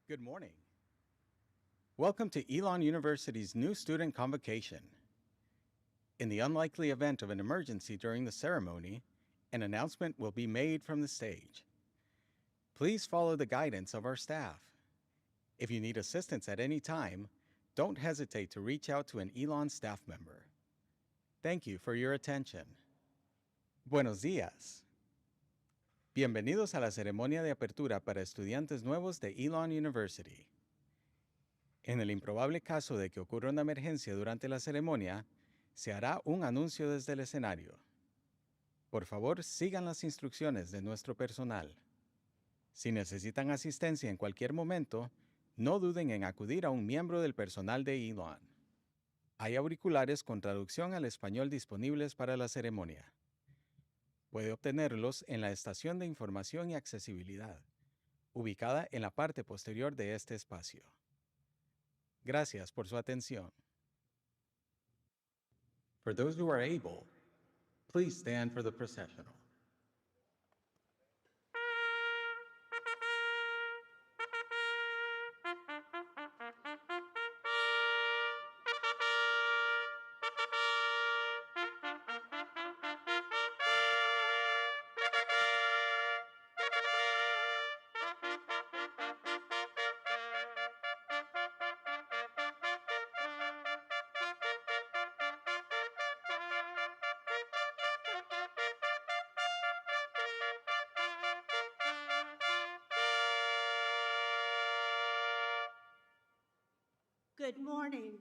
Good morning. Welcome to Elon University's new student convocation. In the unlikely event of an emergency during the ceremony, an announcement will be made from the stage. Please follow the guidance of our staff. If you need assistance at any time, don't hesitate to reach out to an Elon staff member. Thank you for your attention. Buenos días. Bienvenidos a la ceremonia de apertura para estudiantes nuevos de Elon University. En el improbable caso de que ocurra una emergencia durante la ceremonia, se hará un anuncio desde el escenario. Por favor, sigan las instrucciones de nuestro personal. Si necesitan asistencia en cualquier momento, no duden en acudir a un miembro del personal de Elon. Hay auriculares con traducción al español disponibles para la ceremonia. Puede obtenerlos en la estación de información y accesibilidad, ubicada en la parte posterior de este espacio. Gracias por su atención. For those who are able, please stand for the processional. Good morning.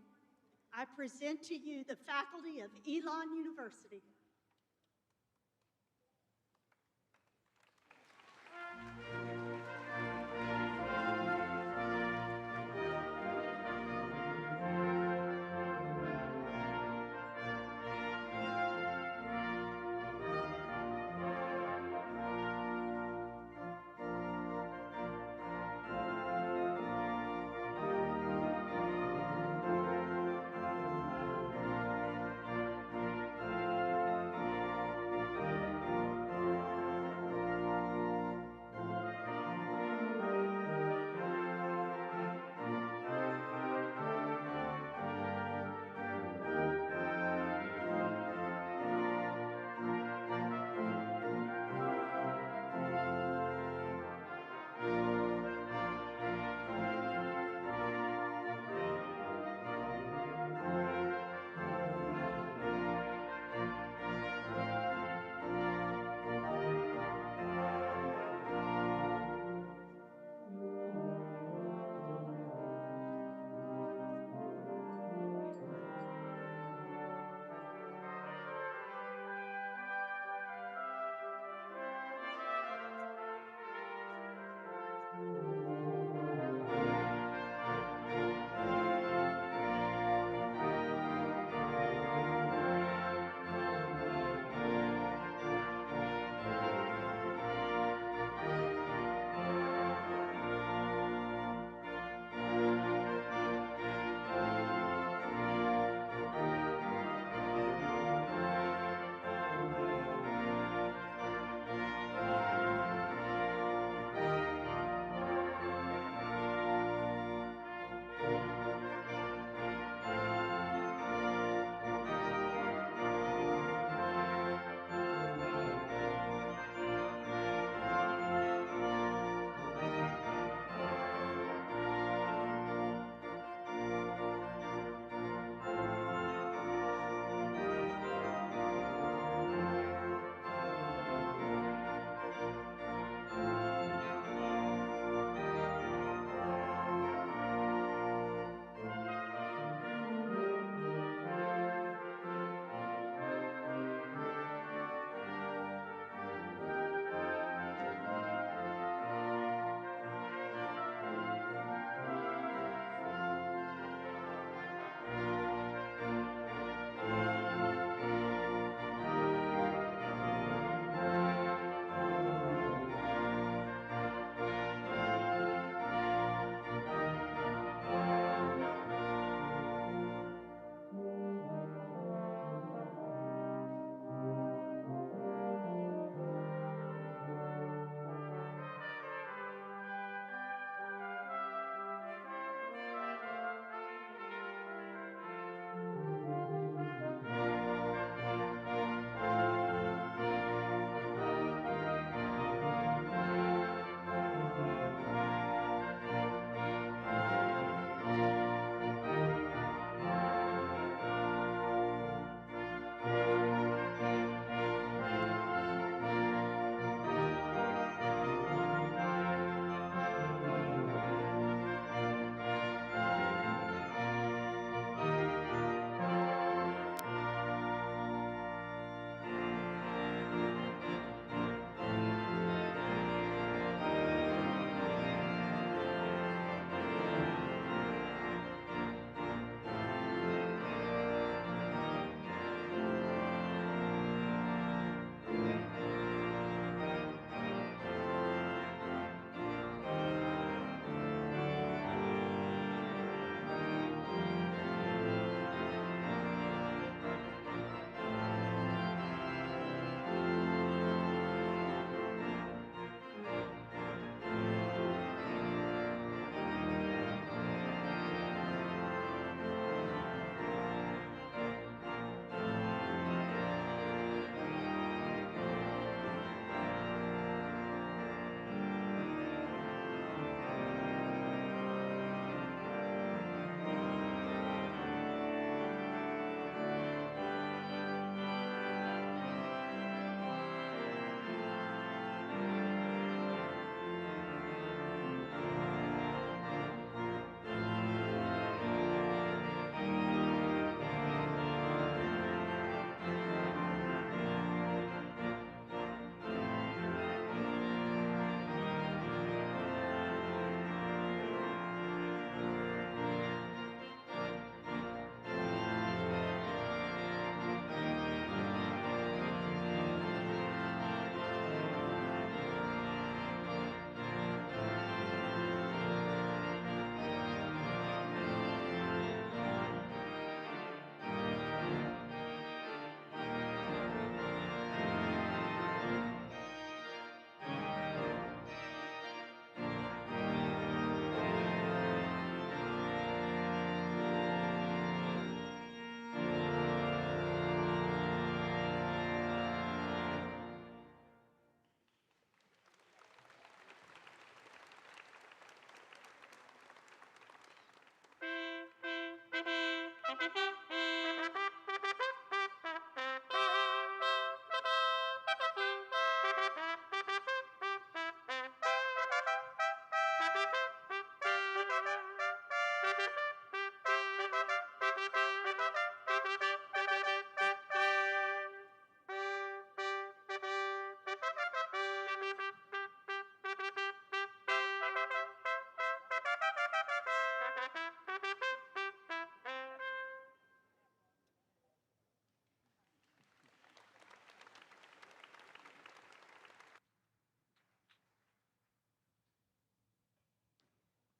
I present to you the faculty of Elon University.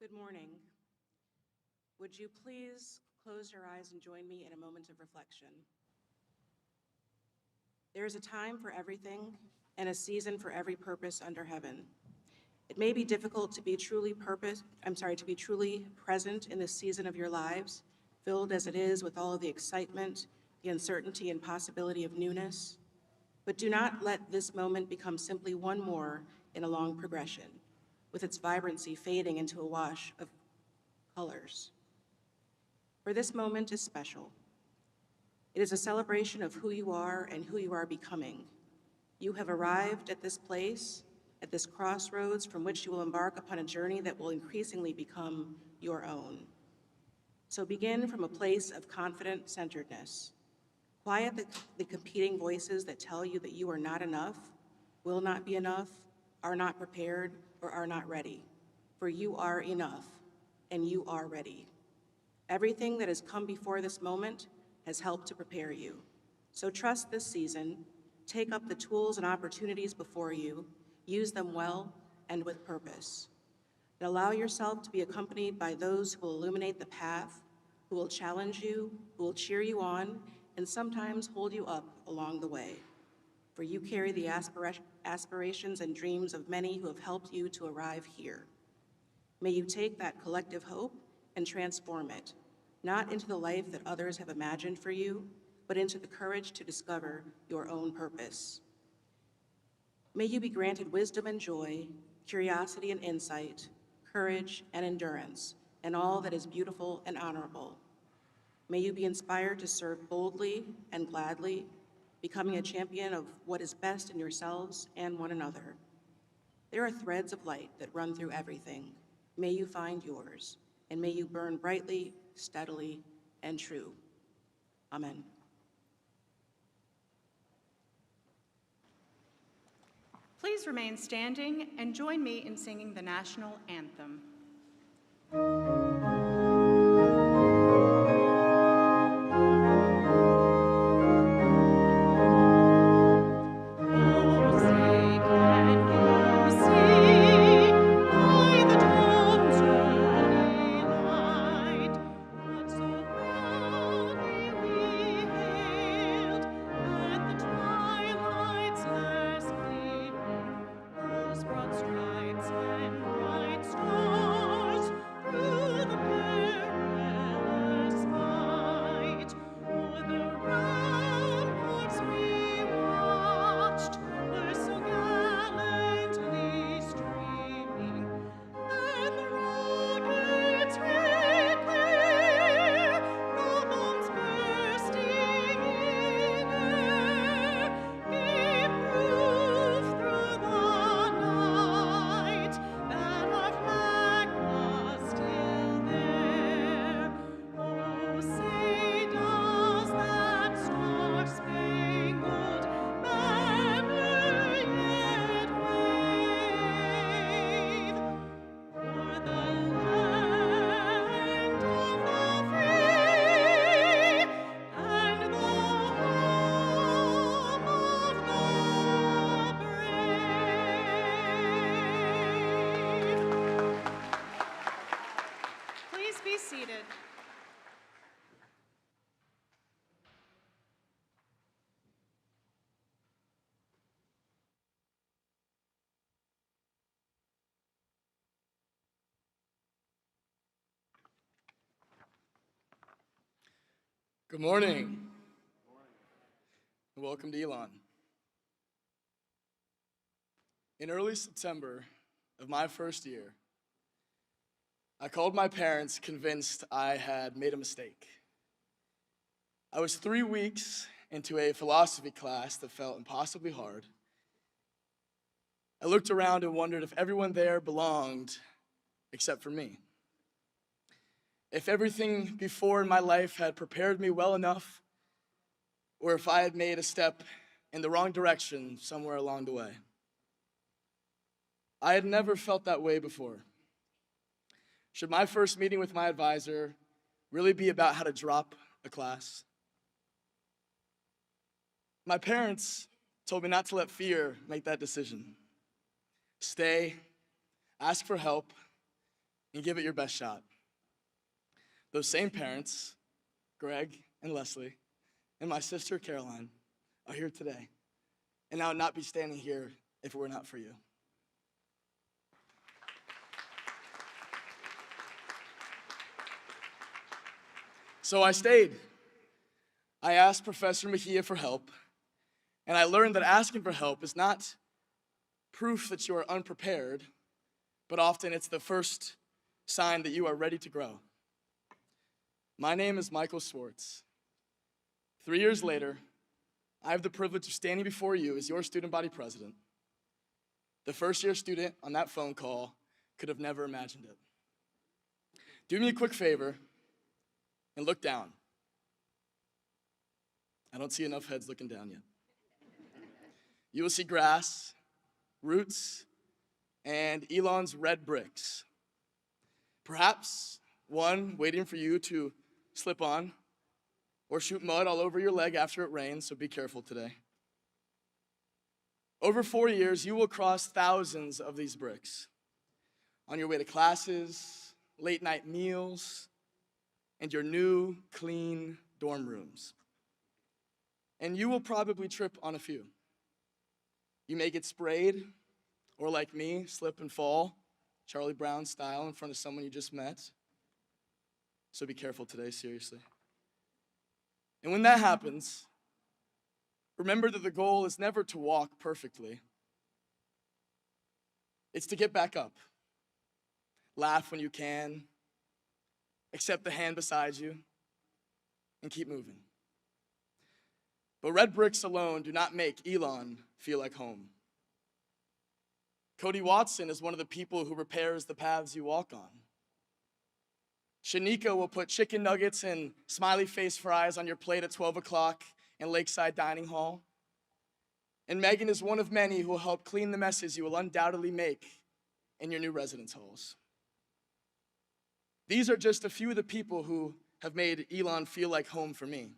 Good morning. Would you please close your eyes and join me in a moment of reflection? There is a time for everything and a season for every purpose under heaven. It may be difficult to be truly present in this season of your lives, filled as it is with all of the excitement, the uncertainty, and possibility of newness. But do not let this moment become simply one more in a long progression, with its vibrancy fading into a wash of colors. For this moment is special. It is a celebration of who you are and who you are becoming. You have arrived at this place, at this crossroads from which you will embark upon a journey that will increasingly become your own. So begin from a place of confident centeredness. Quiet the competing voices that tell you that you are not enough, will not be enough, are not prepared, or are not ready. For you are enough, and you are ready. Everything that has come before this moment has helped to prepare you. So trust this season, take up the tools and opportunities before you, use them well and with purpose. And allow yourself to be accompanied by those who will illuminate the path, who will challenge you, who will cheer you on, and sometimes hold you up along the way. For you carry the aspirations and dreams of many who have helped you to arrive here. May you take that collective hope and transform it, not into the life that others have imagined for you, but into the courage to discover your own purpose. May you be granted wisdom and joy, curiosity and insight, courage and endurance, and all that is beautiful and honorable. May you be inspired to serve boldly and gladly, becoming a champion of what is best in yourselves and one another. There are threads of light that run through everything. May you find yours, and may you burn brightly, steadily, and true. Amen. Please remain standing and join me in singing the national anthem. Seated. Good morning. Welcome to Elon. In early September of my first year, I called my parents convinced I had made a mistake. I was 3 weeks into a philosophy class that felt impossibly hard. I looked around and wondered if everyone there belonged except for me. If everything before in my life had prepared me well enough or if I had made a step in the wrong direction somewhere along the way. I had never felt that way before. Should my first meeting with my advisor really be about how to drop a class? My parents told me not to let fear make that decision. Stay, ask for help, and give it your best shot. Those same parents, Greg and Leslie, and my sister Caroline, are here today, and I would not be standing here if it were not for you. So I stayed. I asked Professor Mejia for help, and I learned that asking for help is not proof that you are unprepared, but often it's the first sign that you are ready to grow. My name is Michael Swartz. 3 years later, I have the privilege of standing before you as your student body president. The first-year student on that phone call could have never imagined it. Do me a quick favor and look down. I don't see enough heads looking down yet. You will see grass, roots, and Elon's red bricks. Perhaps one waiting for you to slip on or shoot mud all over your leg after it rains, so be careful today. Over 4 years, you will cross thousands of these bricks on your way to classes, late night meals, and your new, clean dorm rooms. And you will probably trip on a few. You may get sprayed, or like me, slip and fall, Charlie Brown style, in front of someone you just met. So be careful today, seriously. And when that happens, remember that the goal is never to walk perfectly. It's to get back up. Laugh when you can, accept the hand beside you, and keep moving. But red bricks alone do not make Elon feel like home. Cody Watson is one of the people who repairs the paths you walk on. Shanika will put chicken nuggets and smiley face fries on your plate at 12 o'clock in Lakeside Dining Hall. And Megan is one of many who will help clean the messes you will undoubtedly make in your new residence halls. These are just a few of the people who have made Elon feel like home for me.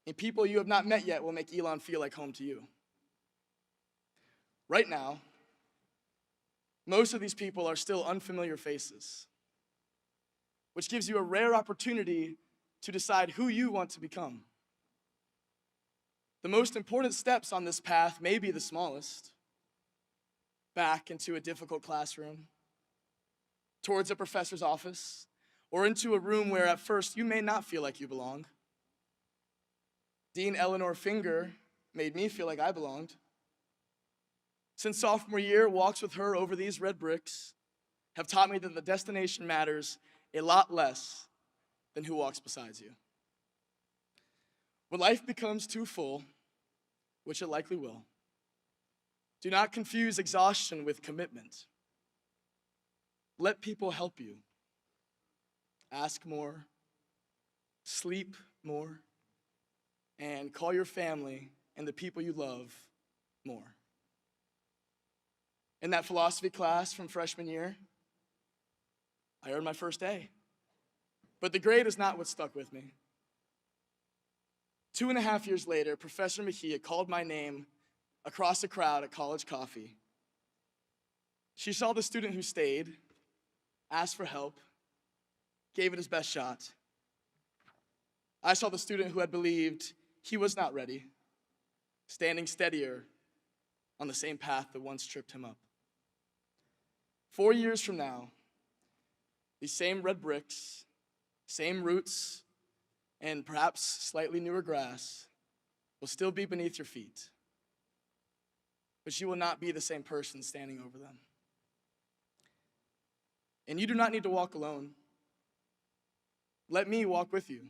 And people you have not met yet will make Elon feel like home to you. Right now, most of these people are still unfamiliar faces, which gives you a rare opportunity to decide who you want to become. The most important steps on this path may be the smallest. Back into a difficult classroom, towards a professor's office, or into a room where at first you may not feel like you belong. Dean Eleanor Finger made me feel like I belonged. Since sophomore year, walks with her over these red bricks have taught me that the destination matters a lot less than who walks beside you. When life becomes too full, which it likely will, do not confuse exhaustion with commitment. Let people help you. Ask more, sleep more, and call your family and the people you love more. In that philosophy class from freshman year, I earned my first A. But the grade is not what stuck with me. 2.5 years later, Professor Mejia called my name across a crowd at college coffee. She saw the student who stayed, asked for help, gave it his best shot. I saw the student who had believed he was not ready, standing steadier on the same path that once tripped him up. 4 years from now, these same red bricks, same roots, and perhaps slightly newer grass will still be beneath your feet, but you will not be the same person standing over them. And you do not need to walk alone. Let me walk with you.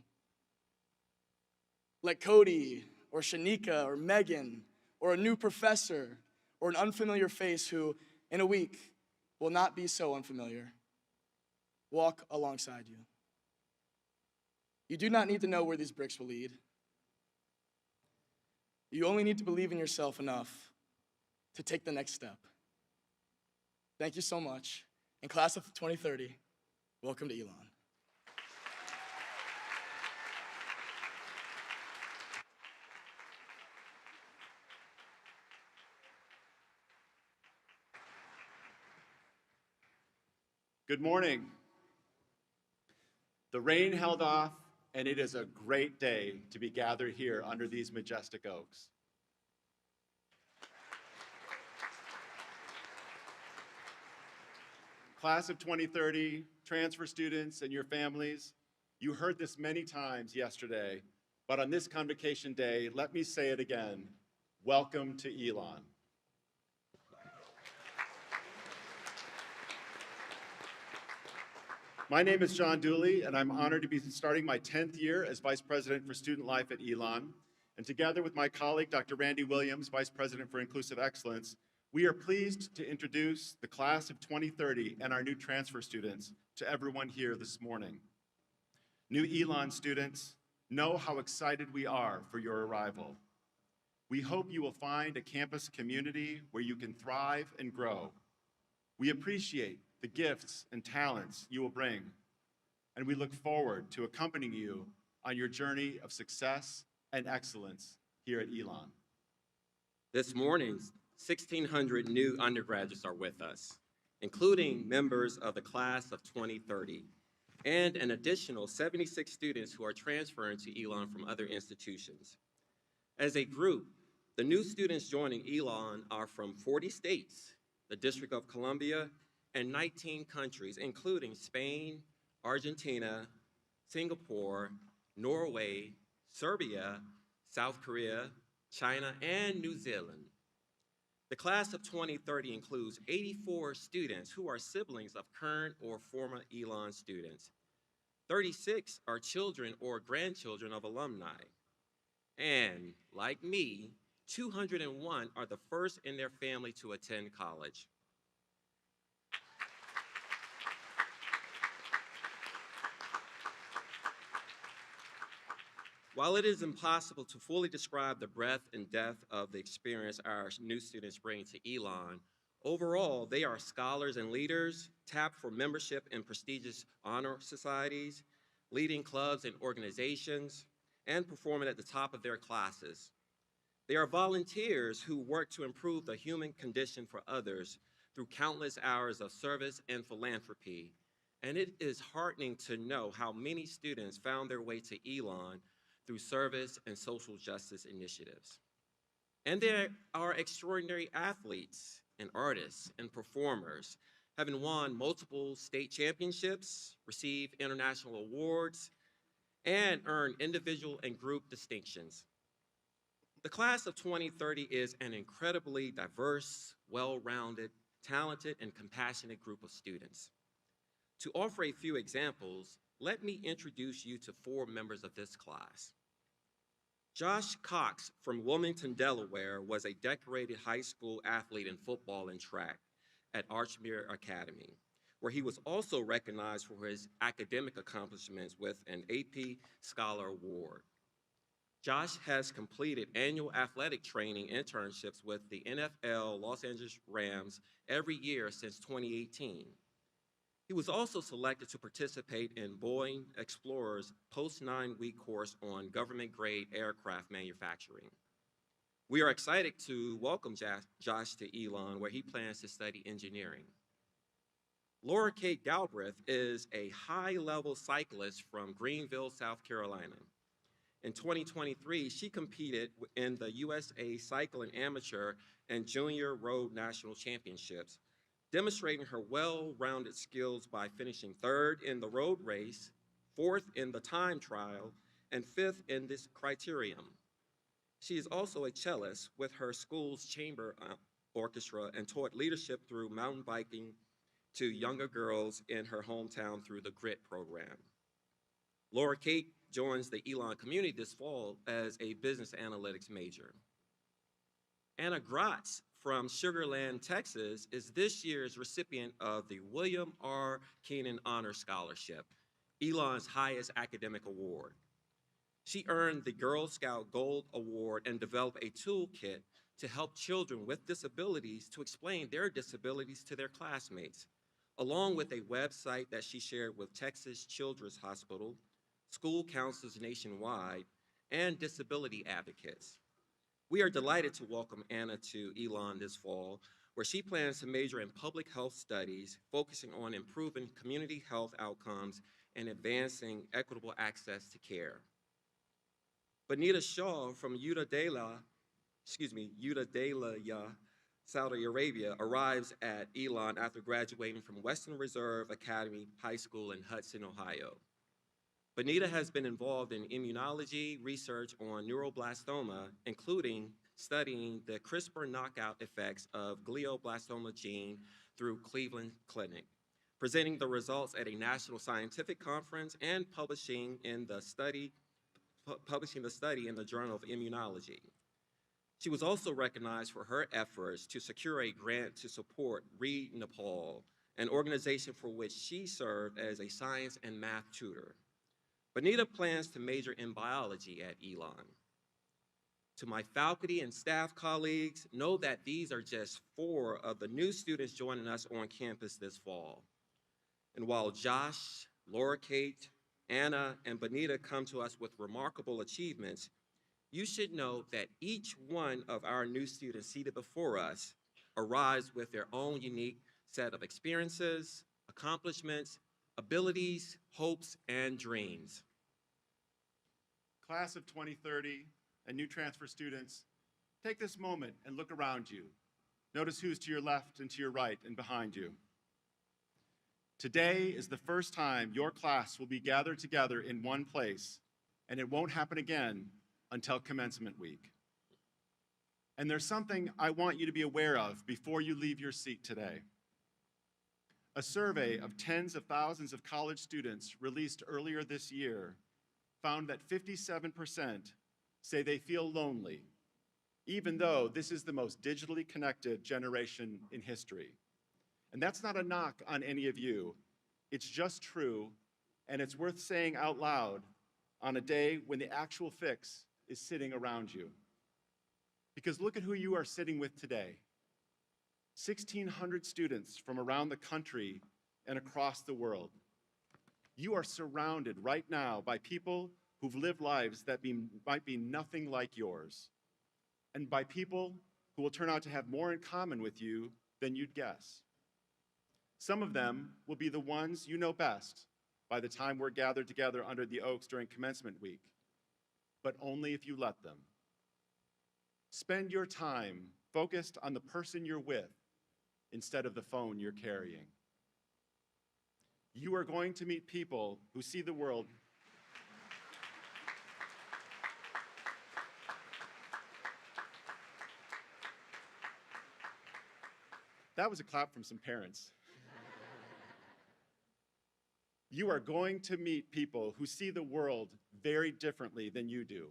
Let Cody or Shanika or Megan or a new professor or an unfamiliar face who, in a week, will not be so unfamiliar, walk alongside you. You do not need to know where these bricks will lead. You only need to believe in yourself enough to take the next step. Thank you so much. And class of 2030, welcome to Elon. Good morning. The rain held off, and it is a great day to be gathered here under these majestic oaks. Class of 2030, transfer students and your families, you heard this many times yesterday, but on this Convocation Day, let me say it again, welcome to Elon. My name is John Dooley, and I'm honored to be starting my 10th year as Vice President for Student Life at Elon. And together with my colleague, Dr. Randy Williams, Vice President for Inclusive Excellence, we are pleased to introduce the class of 2030 and our new transfer students to everyone here this morning. New Elon students, know how excited we are for your arrival. We hope you will find a campus community where you can thrive and grow. We appreciate the gifts and talents you will bring, and we look forward to accompanying you on your journey of success and excellence here at Elon. This morning, 1,600 new undergraduates are with us, including members of the class of 2030, and an additional 76 students who are transferring to Elon from other institutions. As a group, the new students joining Elon are from 40 states, the District of Columbia, and 19 countries, including Spain, Argentina, Singapore, Norway, Serbia, South Korea, China, and New Zealand. The class of 2030 includes 84 students who are siblings of current or former Elon students. 36 are children or grandchildren of alumni. And, like me, 201 are the first in their family to attend college. While it is impossible to fully describe the breadth and depth of the experience our new students bring to Elon, overall, they are scholars and leaders, tapped for membership in prestigious honor societies, leading clubs and organizations, and performing at the top of their classes. They are volunteers who work to improve the human condition for others through countless hours of service and philanthropy. And it is heartening to know how many students found their way to Elon through service and social justice initiatives. And there are extraordinary athletes and artists and performers, having won multiple state championships, received international awards, and earned individual and group distinctions. The class of 2030 is an incredibly diverse, well-rounded, talented, and compassionate group of students. To offer a few examples, let me introduce you to 4 members of this class. Josh Cox from Wilmington, Delaware, was a decorated high school athlete in football and track at Archmere Academy, where he was also recognized for his academic accomplishments with an AP Scholar Award. Josh has completed annual athletic training internships with the NFL Los Angeles Rams every year since 2018. He was also selected to participate in Boeing Explorer's post-9-week course on government-grade aircraft manufacturing. We are excited to welcome Josh to Elon, where he plans to study engineering. Laura Kate Galbraith is a high-level cyclist from Greenville, South Carolina. In 2023, she competed in the USA Cycling Amateur and Junior Road National Championships, demonstrating her well-rounded skills by finishing 3rd in the road race, 4th in the time trial, and 5th in this criterium. She is also a cellist with her school's chamber orchestra and taught leadership through mountain biking to younger girls in her hometown through the GRIT program. Laura Kate joins the Elon community this fall as a business analytics major. Anna Gratz from Sugar Land, Texas, is this year's recipient of the William R. Keenan Honor Scholarship, Elon's highest academic award. She earned the Girl Scout Gold Award and developed a toolkit to help children with disabilities to explain their disabilities to their classmates, along with a website that she shared with Texas Children's Hospital, school counselors nationwide, and disability advocates. We are delighted to welcome Anna to Elon this fall, where she plans to major in public health studies, focusing on improving community health outcomes and advancing equitable access to care. Bonita Shaw from Udayalaya, Saudi Arabia, arrives at Elon after graduating from Western Reserve Academy High School in Hudson, Ohio. Bonita has been involved in immunology research on neuroblastoma, including studying the CRISPR knockout effects of glioblastoma gene through Cleveland Clinic, presenting the results at a national scientific conference and publishing the study in the Journal of Immunology. She was also recognized for her efforts to secure a grant to support Read Nepal, an organization for which she served as a science and math tutor. Bonita plans to major in biology at Elon. To my faculty and staff colleagues, know that these are just 4 of the new students joining us on campus this fall. And while Josh, Laura Kate, Anna, and Bonita come to us with remarkable achievements, you should know that each one of our new students seated before us arrives with their own unique set of experiences, accomplishments, abilities, hopes, and dreams. Class of 2030 and new transfer students, take this moment and look around you. Notice who's to your left and to your right and behind you. Today is the first time your class will be gathered together in one place, and it won't happen again until commencement week. And there's something I want you to be aware of before you leave your seat today. A survey of tens of thousands of college students released earlier this year found that 57% say they feel lonely, even though this is the most digitally connected generation in history. And that's not a knock on any of you. It's just true, and it's worth saying out loud on a day when the actual fix is sitting around you. Because look at who you are sitting with today. 1,600 students from around the country and across the world. You are surrounded right now by people who've lived lives that might be nothing like yours, and by people who will turn out to have more in common with you than you'd guess. Some of them will be the ones you know best by the time we're gathered together under the oaks during commencement week, but only if you let them. Spend your time focused on the person you're with instead of the phone you're carrying. You are going to meet people who see the world That was a clap from some parents. You are going to meet people who see the world very differently than you do,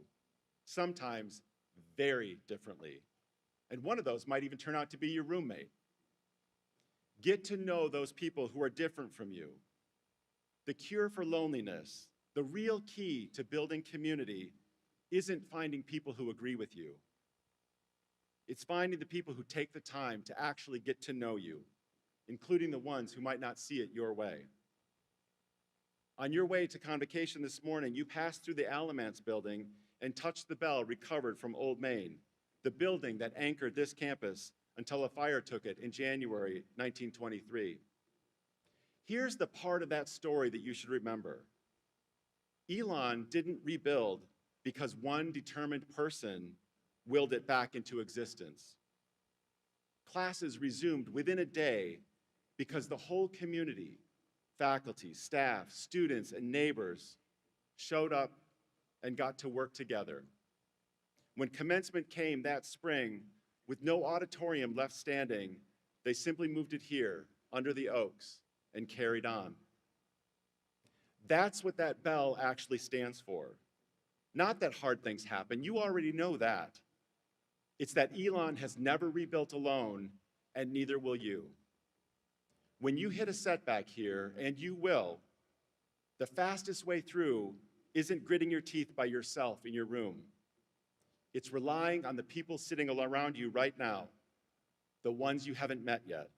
sometimes very differently. And one of those might even turn out to be your roommate. Get to know those people who are different from you. The cure for loneliness, the real key to building community, isn't finding people who agree with you. It's finding the people who take the time to actually get to know you, including the ones who might not see it your way. On your way to Convocation this morning, you passed through the Alamance building and touched the bell recovered from Old Main, the building that anchored this campus until a fire took it in January 1923. Here's the part of that story that you should remember. Elon didn't rebuild because one determined person willed it back into existence. Classes resumed within a day because the whole community, faculty, staff, students, and neighbors showed up and got to work together. When commencement came that spring, with no auditorium left standing, they simply moved it here, under the oaks, and carried on. That's what that bell actually stands for. Not that hard things happen, you already know that. It's that Elon has never rebuilt alone, and neither will you. When you hit a setback here, and you will, the fastest way through isn't gritting your teeth by yourself in your room. It's relying on the people sitting around you right now, the ones you haven't met yet.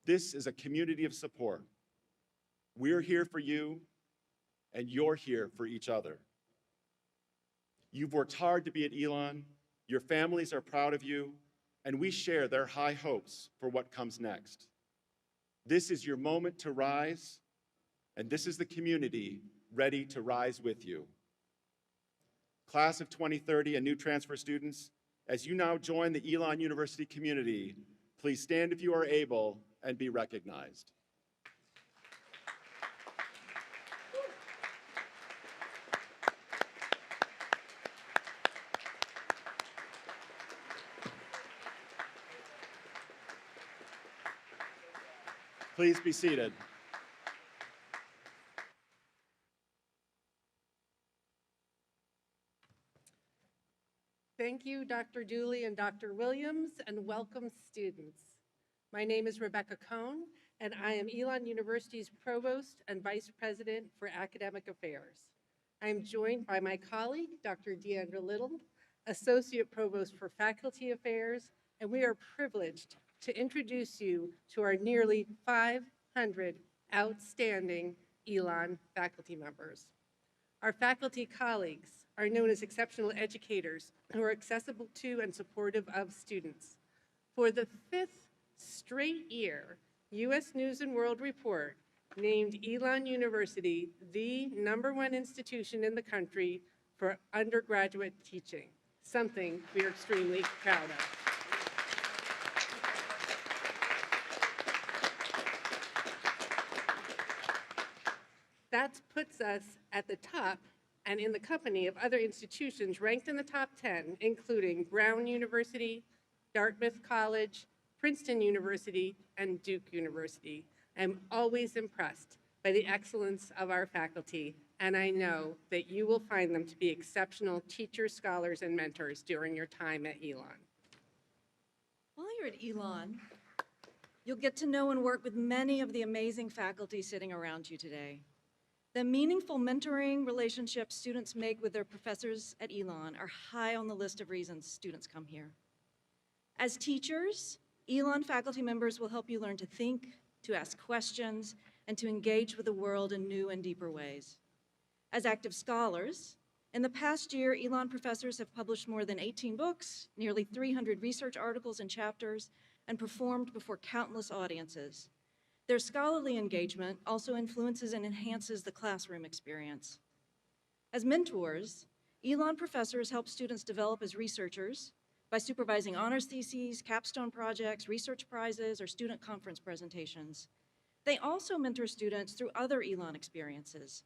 This is a community of support. We're here for you, and you're here for each other. You've worked hard to be at Elon, your families are proud of you, and we share their high hopes for what comes next. This is your moment to rise, and this is the community ready to rise with you. Class of 2030 and new transfer students, as you now join the Elon University community, please stand if you are able and be recognized. Please be seated. Thank you, Dr. Dooley and Dr. Williams, and welcome students. My name is Rebecca Cohn, and I am Elon University's Provost and Vice President for Academic Affairs. I am joined by my colleague, Dr. Deandra Little, Associate Provost for Faculty Affairs, and we are privileged to introduce you to our nearly 500 outstanding Elon faculty members. Our faculty colleagues are known as exceptional educators who are accessible to and supportive of students. For the 5th straight year, U.S. News & World Report named Elon University the #1 institution in the country for undergraduate teaching, something we are extremely proud of. That puts us at the top and in the company of other institutions ranked in the top 10, including Brown University, Dartmouth College, Princeton University, and Duke University. I'm always impressed by the excellence of our faculty, and I know that you will find them to be exceptional teachers, scholars, and mentors during your time at Elon. While you're at Elon, you'll get to know and work with many of the amazing faculty sitting around you today. The meaningful mentoring relationships students make with their professors at Elon are high on the list of reasons students come here. As teachers, Elon faculty members will help you learn to think, to ask questions, and to engage with the world in new and deeper ways. As active scholars, in the past year, Elon professors have published more than 18 books, nearly 300 research articles and chapters, and performed before countless audiences. Their scholarly engagement also influences and enhances the classroom experience. As mentors, Elon professors help students develop as researchers by supervising honors theses, capstone projects, research prizes, or student conference presentations. They also mentor students through other Elon experiences,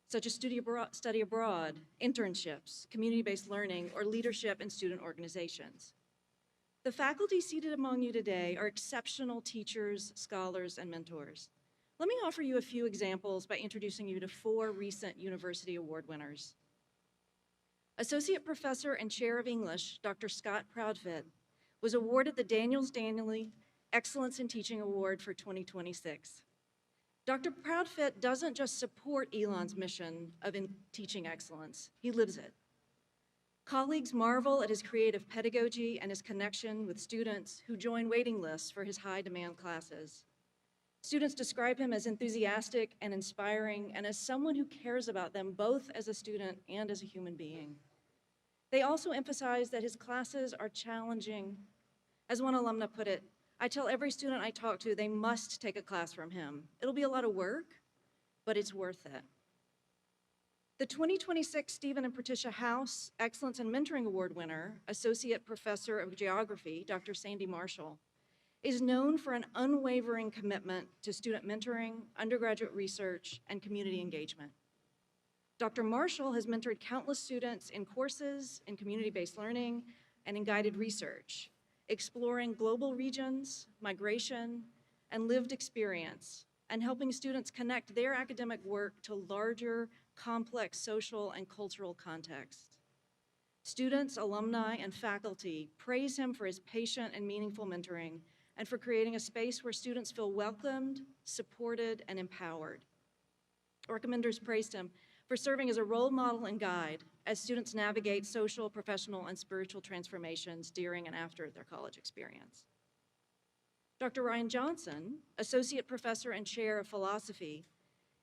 such as study abroad, internships, community-based learning, or leadership in student organizations. The faculty seated among you today are exceptional teachers, scholars, and mentors. Let me offer you a few examples by introducing you to 4 recent university award winners. Associate Professor and Chair of English, Dr. Scott Proudfit, was awarded the Daniels Danieley Excellence in Teaching Award for 2026. Dr. Proudfit doesn't just support Elon's mission of teaching excellence, he lives it. Colleagues marvel at his creative pedagogy and his connection with students who join waiting lists for his high-demand classes. Students describe him as enthusiastic and inspiring and as someone who cares about them both as a student and as a human being. They also emphasize that his classes are challenging. As one alumna put it, I tell every student I talk to they must take a class from him. It'll be a lot of work, but it's worth it. The 2026 Stephen and Patricia House Excellence in Mentoring Award winner, Associate Professor of Geography, Dr. Sandy Marshall, is known for an unwavering commitment to student mentoring, undergraduate research, and community engagement. Dr. Marshall has mentored countless students in courses, in community-based learning, and in guided research, exploring global regions, migration, and lived experience, and helping students connect their academic work to larger, complex social and cultural contexts. Students, alumni, and faculty praise him for his patient and meaningful mentoring and for creating a space where students feel welcomed, supported, and empowered. Recommenders praised him for serving as a role model and guide as students navigate social, professional, and spiritual transformations during and after their college experience. Dr. Ryan Johnson, Associate Professor and Chair of Philosophy,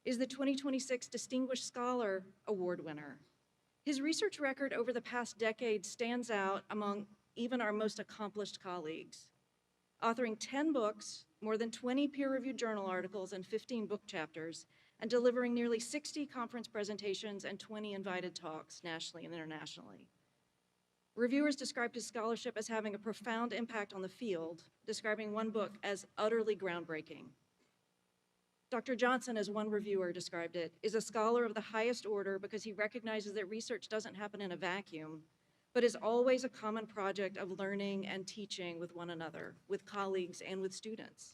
is the 2026 Distinguished Scholar Award winner. His research record over the past decade stands out among even our most accomplished colleagues, authoring 10 books, more than 20 peer-reviewed journal articles, and 15 book chapters, and delivering nearly 60 conference presentations and 20 invited talks nationally and internationally. Reviewers described his scholarship as having a profound impact on the field, describing one book as utterly groundbreaking. Dr. Johnson, as one reviewer described it, is a scholar of the highest order because he recognizes that research doesn't happen in a vacuum, but is always a common project of learning and teaching with one another, with colleagues, and with students.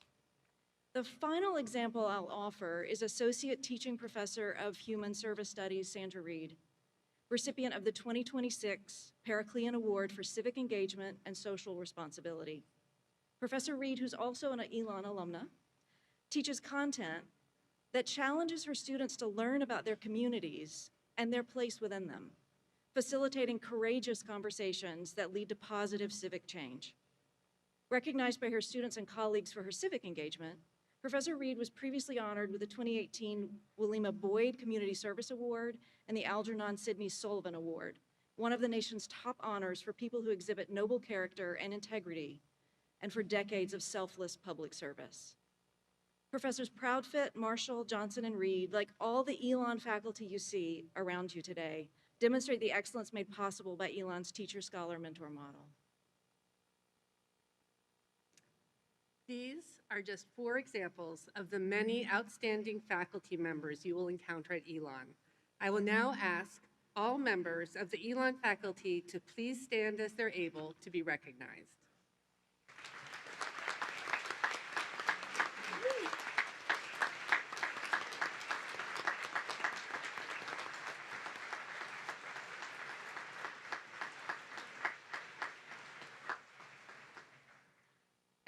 The final example I'll offer is Associate Teaching Professor of Human Service Studies, Sandra Reed, recipient of the 2026 Periclean Award for Civic Engagement and Social Responsibility. Professor Reed, who's also an Elon alumna, teaches content that challenges her students to learn about their communities and their place within them, facilitating courageous conversations that lead to positive civic change. Recognized by her students and colleagues for her civic engagement, Professor Reed was previously honored with the 2018 Williama Boyd Community Service Award and the Algernon Sidney Sullivan Award, one of the nation's top honors for people who exhibit noble character and integrity, and for decades of selfless public service. Professors Proudfit, Marshall, Johnson, and Reed, like all the Elon faculty you see around you today, demonstrate the excellence made possible by Elon's teacher-scholar-mentor model. These are just 4 examples of the many outstanding faculty members you will encounter at Elon. I will now ask all members of the Elon faculty to please stand as they're able to be recognized.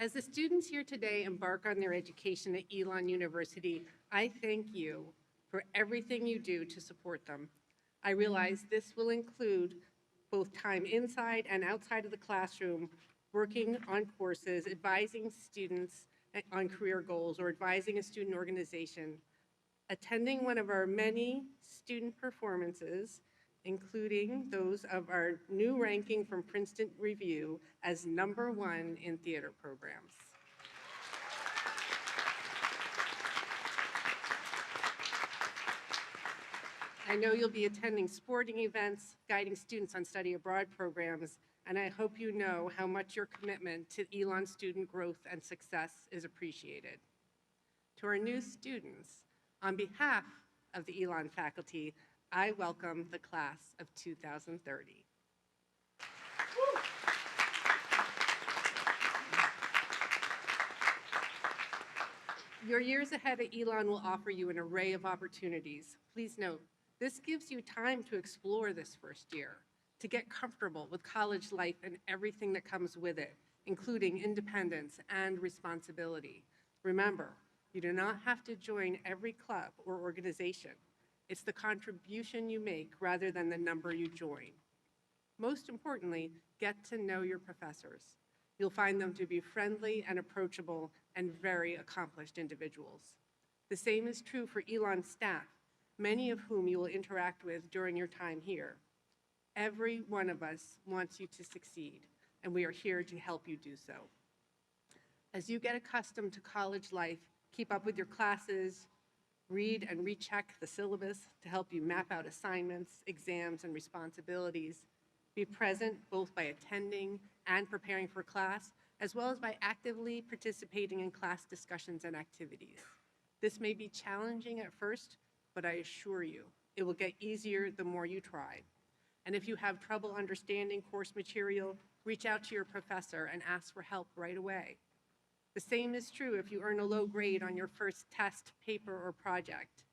As the students here today embark on their education at Elon University, I thank you for everything you do to support them. I realize this will include both time inside and outside of the classroom, working on courses, advising students on career goals, or advising a student organization, attending one of our many student performances, including those of our new ranking from Princeton Review as #1 in theater programs. I know you'll be attending sporting events, guiding students on study abroad programs, and I hope you know how much your commitment to Elon student growth and success is appreciated. To our new students, on behalf of the Elon faculty, I welcome the class of 2030. Your years ahead at Elon will offer you an array of opportunities. Please note, this gives you time to explore this first year, to get comfortable with college life and everything that comes with it, including independence and responsibility. Remember, you do not have to join every club or organization. It's the contribution you make rather than the number you join. Most importantly, get to know your professors. You'll find them to be friendly and approachable and very accomplished individuals. The same is true for Elon staff, many of whom you will interact with during your time here. Every one of us wants you to succeed, and we are here to help you do so. As you get accustomed to college life, keep up with your classes, read and recheck the syllabus to help you map out assignments, exams, and responsibilities. Be present both by attending and preparing for class, as well as by actively participating in class discussions and activities. This may be challenging at first, but I assure you, it will get easier the more you try. And if you have trouble understanding course material, reach out to your professor and ask for help right away. The same is true if you earn a low grade on your first test, paper, or project.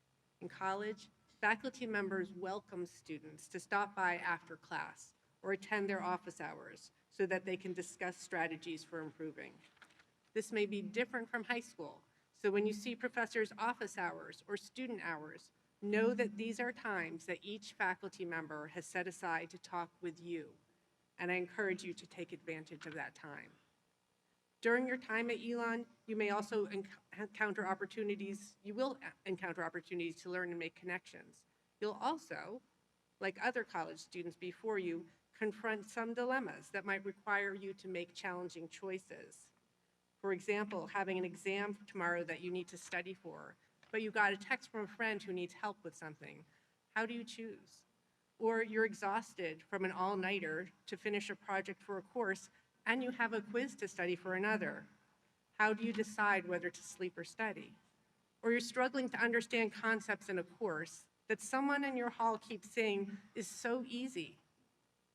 In college, faculty members welcome students to stop by after class or attend their office hours so that they can discuss strategies for improving. This may be different from high school, so when you see professors' office hours or student hours, Know that these are times that each faculty member has set aside to talk with you, and I encourage you to take advantage of that time. During your time at Elon, you may also encounter opportunities, you will encounter opportunities to learn and make connections. You'll also, like other college students before you, confront some dilemmas that might require you to make challenging choices. For example, having an exam tomorrow that you need to study for, but you got a text from a friend who needs help with something. How do you choose? Or you're exhausted from an all-nighter to finish a project for a course, and you have a quiz to study for another. How do you decide whether to sleep or study? Or you're struggling to understand concepts in a course that someone in your hall keeps saying is so easy.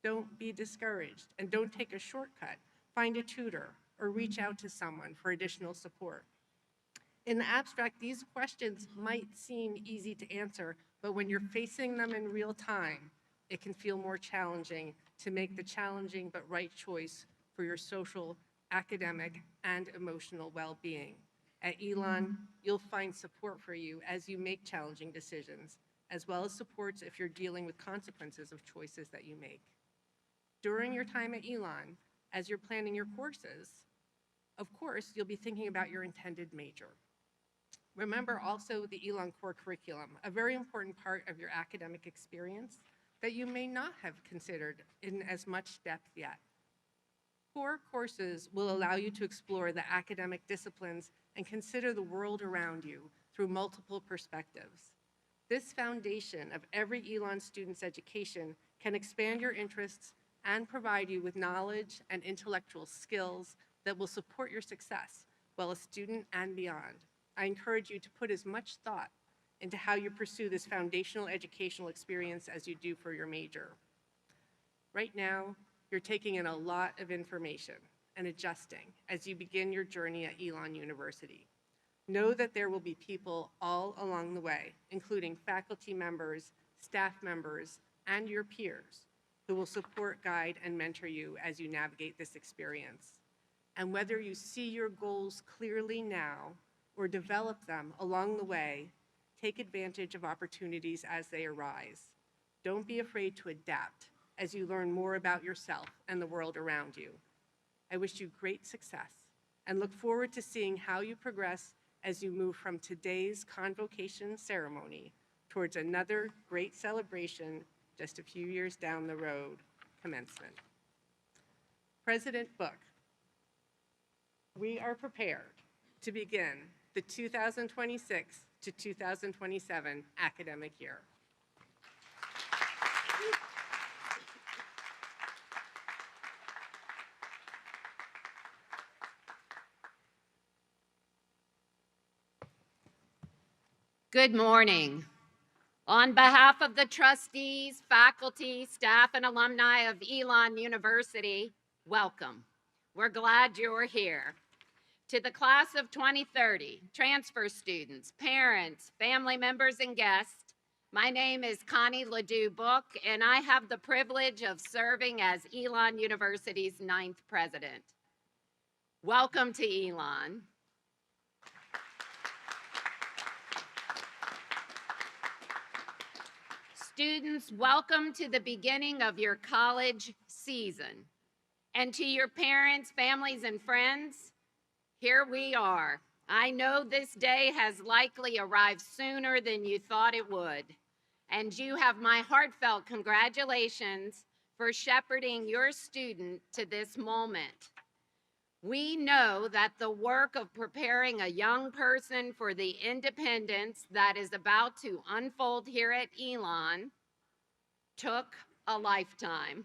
Don't be discouraged, and don't take a shortcut. Find a tutor or reach out to someone for additional support. In the abstract, these questions might seem easy to answer, but when you're facing them in real time, it can feel more challenging to make the challenging but right choice for your social, academic, and emotional well-being. At Elon, you'll find support for you as you make challenging decisions, as well as supports if you're dealing with consequences of choices that you make. During your time at Elon, as you're planning your courses, of course, you'll be thinking about your intended major. Remember also the Elon core curriculum, a very important part of your academic experience that you may not have considered in as much depth yet. Core courses will allow you to explore the academic disciplines and consider the world around you through multiple perspectives. This foundation of every Elon student's education can expand your interests and provide you with knowledge and intellectual skills that will support your success while a student and beyond. I encourage you to put as much thought into how you pursue this foundational educational experience as you do for your major. Right now, you're taking in a lot of information and adjusting as you begin your journey at Elon University. Know that there will be people all along the way, including faculty members, staff members, and your peers, who will support, guide, and mentor you as you navigate this experience. And whether you see your goals clearly now or develop them along the way, take advantage of opportunities as they arise. Don't be afraid to adapt as you learn more about yourself and the world around you. I wish you great success and look forward to seeing how you progress as you move from today's Convocation ceremony towards another great celebration just a few years down the road, commencement. President Book, we are prepared to begin the 2026 to 2027 academic year. Good morning. On behalf of the trustees, faculty, staff, and alumni of Elon University, welcome. We're glad you're here. To the class of 2030, transfer students, parents, family members, and guests, my name is Connie Ledoux Book, and I have the privilege of serving as Elon University's 9th president. Welcome to Elon. Students, welcome to the beginning of your college season. And to your parents, families, and friends, here we are. I know this day has likely arrived sooner than you thought it would. And you have my heartfelt congratulations for shepherding your student to this moment. We know that the work of preparing a young person for the independence that is about to unfold here at Elon took a lifetime.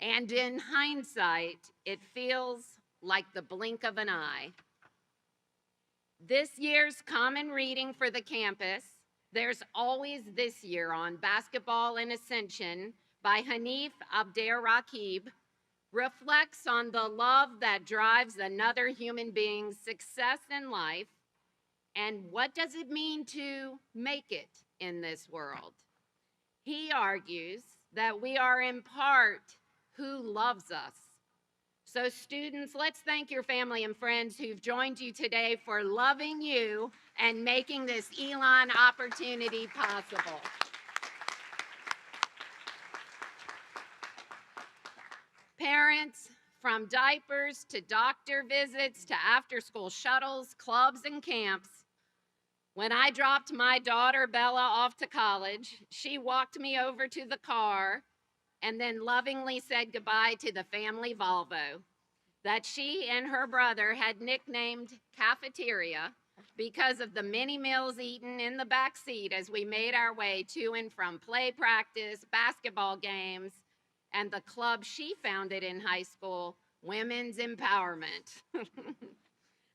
And in hindsight, it feels like the blink of an eye. This year's common reading for the campus, There's Always This Year on Basketball and Ascension by Hanif Abderraqib, reflects on the love that drives another human being's success in life and what does it mean to make it in this world. He argues that we are in part who loves us. So students, let's thank your family and friends who've joined you today for loving you and making this Elon opportunity possible. Parents, from diapers to doctor visits to after-school shuttles, clubs, and camps, when I dropped my daughter Bella off to college, she walked me over to the car and then lovingly said goodbye to the family Volvo that she and her brother had nicknamed Cafeteria because of the many meals eaten in the back seat as we made our way to and from play practice, basketball games, and the club she founded in high school, Women's Empowerment.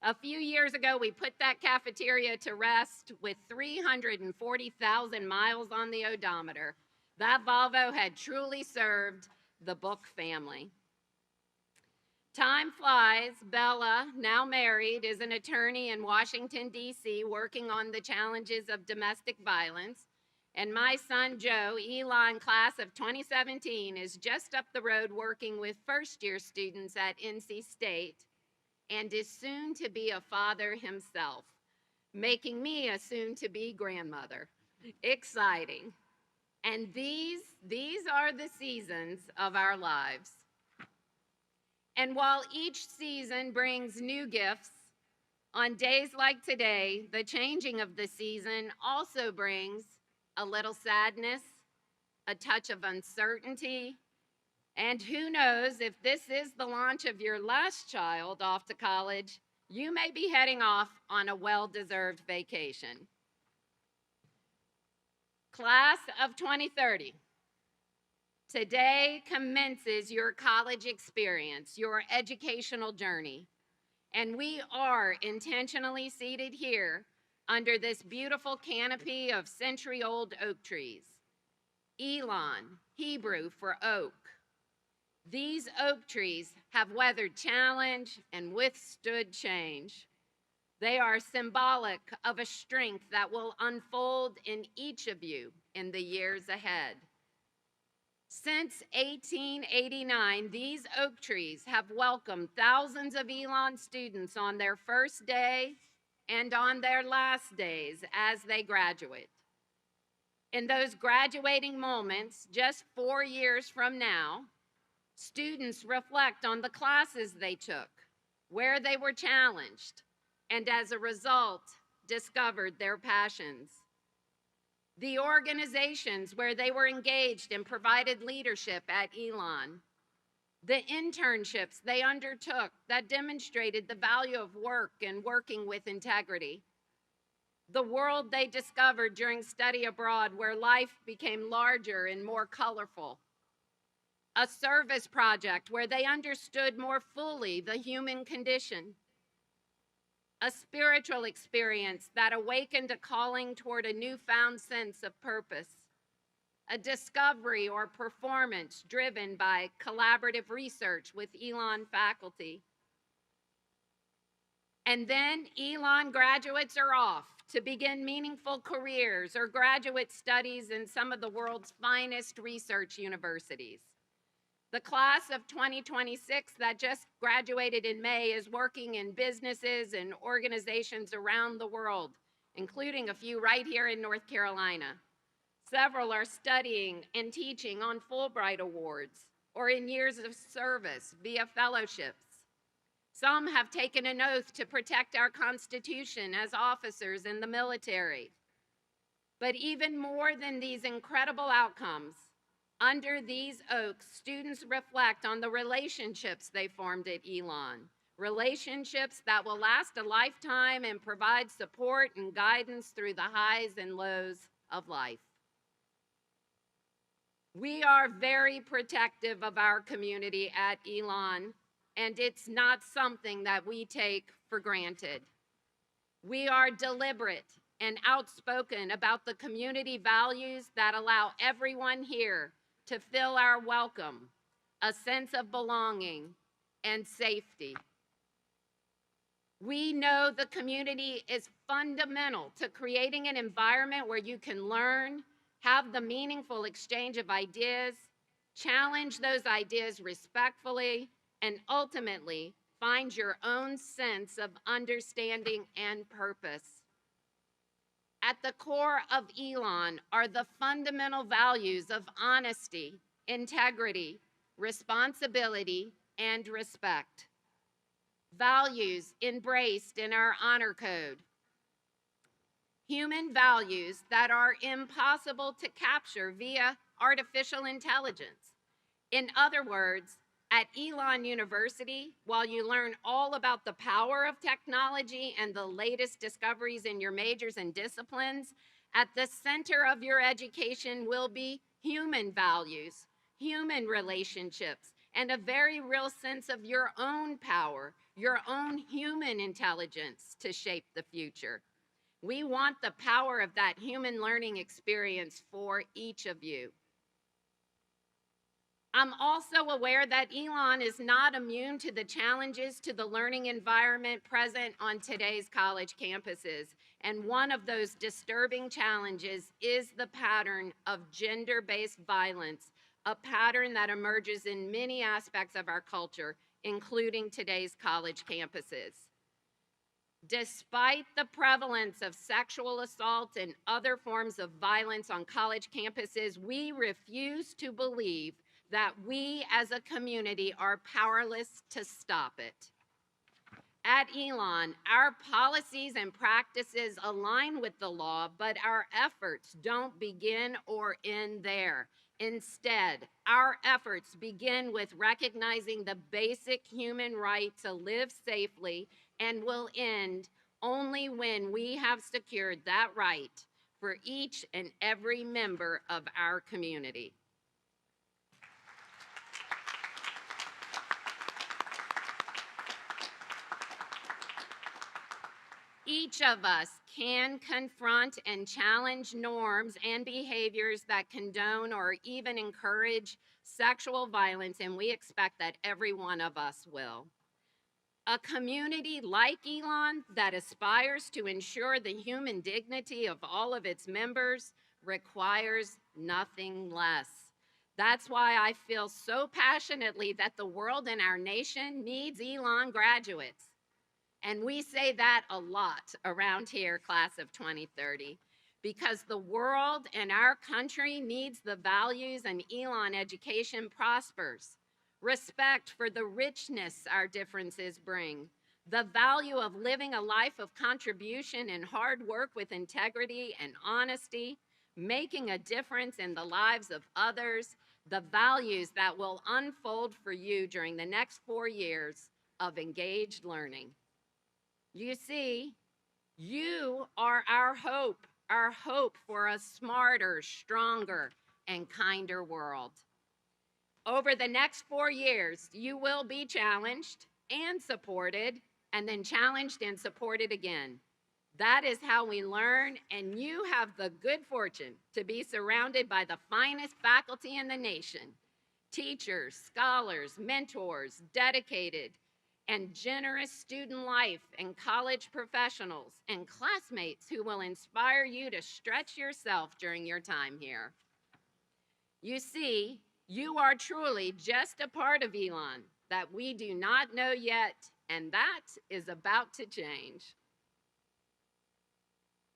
A few years ago, we put that cafeteria to rest with 340,000 miles on the odometer. That Volvo had truly served the Book family. Time flies. Bella, now married, is an attorney in Washington, D.C., working on the challenges of domestic violence. And my son, Joe, Elon, class of 2017, is just up the road working with first-year students at NC State and is soon to be a father himself, making me a soon-to-be grandmother. Exciting. And these are the seasons of our lives. And while each season brings new gifts, on days like today, the changing of the season also brings a little sadness, a touch of uncertainty, and who knows, if this is the launch of your last child off to college, you may be heading off on a well-deserved vacation. Class of 2030, today commences your college experience, your educational journey, and we are intentionally seated here under this beautiful canopy of century-old oak trees. Elon, Hebrew for oak. These oak trees have weathered challenge and withstood change. They are symbolic of a strength that will unfold in each of you in the years ahead. Since 1889, these oak trees have welcomed thousands of Elon students on their first day and on their last days as they graduate. In those graduating moments, just 4 years from now, students reflect on the classes they took, where they were challenged, and as a result, discovered their passions. The organizations where they were engaged and provided leadership at Elon. The internships they undertook that demonstrated the value of work and working with integrity. The world they discovered during study abroad where life became larger and more colorful. A service project where they understood more fully the human condition. A spiritual experience that awakened a calling toward a newfound sense of purpose. A discovery or performance driven by collaborative research with Elon faculty. And then Elon graduates are off to begin meaningful careers or graduate studies in some of the world's finest research universities. The class of 2026 that just graduated in May is working in businesses and organizations around the world, including a few right here in North Carolina. Several are studying and teaching on Fulbright Awards or in years of service via fellowships. Some have taken an oath to protect our Constitution as officers in the military. But even more than these incredible outcomes, under these oaks, students reflect on the relationships they formed at Elon, relationships that will last a lifetime and provide support and guidance through the highs and lows of life. We are very protective of our community at Elon, and it's not something that we take for granted. We are deliberate and outspoken about the community values that allow everyone here to feel our welcome, a sense of belonging, and safety. We know the community is fundamental to creating an environment where you can learn, have the meaningful exchange of ideas, challenge those ideas respectfully, and ultimately find your own sense of understanding and purpose. At the core of Elon are the fundamental values of honesty, integrity, responsibility, and respect. Values embraced in our honor code. Human values that are impossible to capture via artificial intelligence. In other words, at Elon University, while you learn all about the power of technology and the latest discoveries in your majors and disciplines, at the center of your education will be human values, human relationships, and a very real sense of your own power, your own human intelligence to shape the future. We want the power of that human learning experience for each of you. I'm also aware that Elon is not immune to the challenges to the learning environment present on today's college campuses. And one of those disturbing challenges is the pattern of gender-based violence, a pattern that emerges in many aspects of our culture, including today's college campuses. Despite the prevalence of sexual assault and other forms of violence on college campuses, we refuse to believe that we as a community are powerless to stop it. At Elon, our policies and practices align with the law, but our efforts don't begin or end there. Instead, our efforts begin with recognizing the basic human right to live safely and will end only when we have secured that right for each and every member of our community. Each of us can confront and challenge norms and behaviors that condone or even encourage sexual violence, and we expect that every one of us will. A community like Elon that aspires to ensure the human dignity of all of its members requires nothing less. That's why I feel so passionately that the world and our nation needs Elon graduates. And we say that a lot around here, class of 2030, because the world and our country needs the values and Elon education prospers. Respect for the richness our differences bring, the value of living a life of contribution and hard work with integrity and honesty, making a difference in the lives of others, the values that will unfold for you during the next 4 years of engaged learning. You see, you are our hope for a smarter, stronger, and kinder world. Over the next 4 years, you will be challenged and supported, and then challenged and supported again. That is how we learn, and you have the good fortune to be surrounded by the finest faculty in the nation. Teachers, scholars, mentors, dedicated and generous student life and college professionals and classmates who will inspire you to stretch yourself during your time here. You see, you are truly just a part of Elon that we do not know yet, and that is about to change.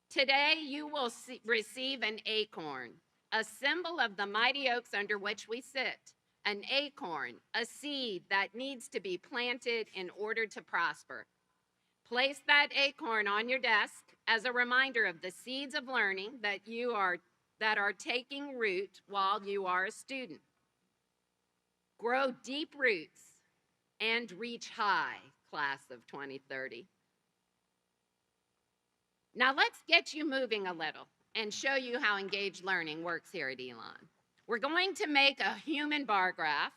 Today, you will receive an acorn, a symbol of the mighty oaks under which we sit. An acorn, a seed that needs to be planted in order to prosper. Place that acorn on your desk as a reminder of the seeds of learning that are taking root while you are a student. Grow deep roots and reach high, class of 2030. Now let's get you moving a little and show you how engaged learning works here at Elon. We're going to make a human bar graph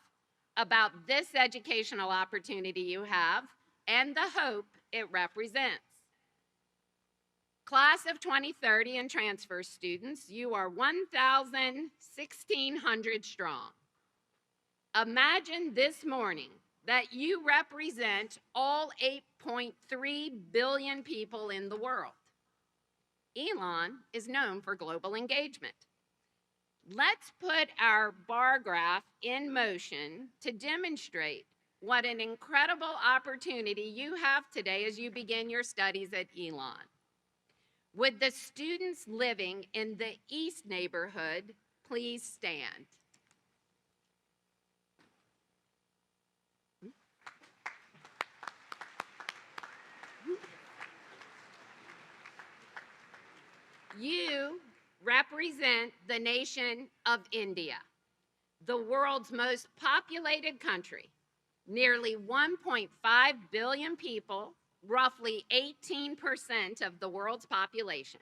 about this educational opportunity you have and the hope it represents. Class of 2030 and transfer students, you are 1,600 strong. Imagine this morning that you represent all 8.3 billion people in the world. Elon is known for global engagement. Let's put our bar graph in motion to demonstrate what an incredible opportunity you have today as you begin your studies at Elon. Would the students living in the East neighborhood please stand? You represent the nation of India, the world's most populated country. Nearly 1.5 billion people, roughly 18% of the world's population.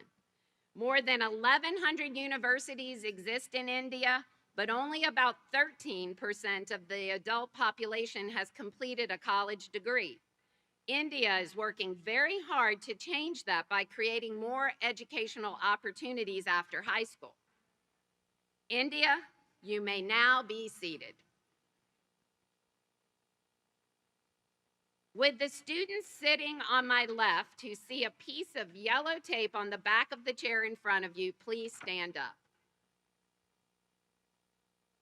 More than 1,100 universities exist in India, but only about 13% of the adult population has completed a college degree. India is working very hard to change that by creating more educational opportunities after high school. India, you may now be seated. Would the students sitting on my left who see a piece of yellow tape on the back of the chair in front of you please stand up?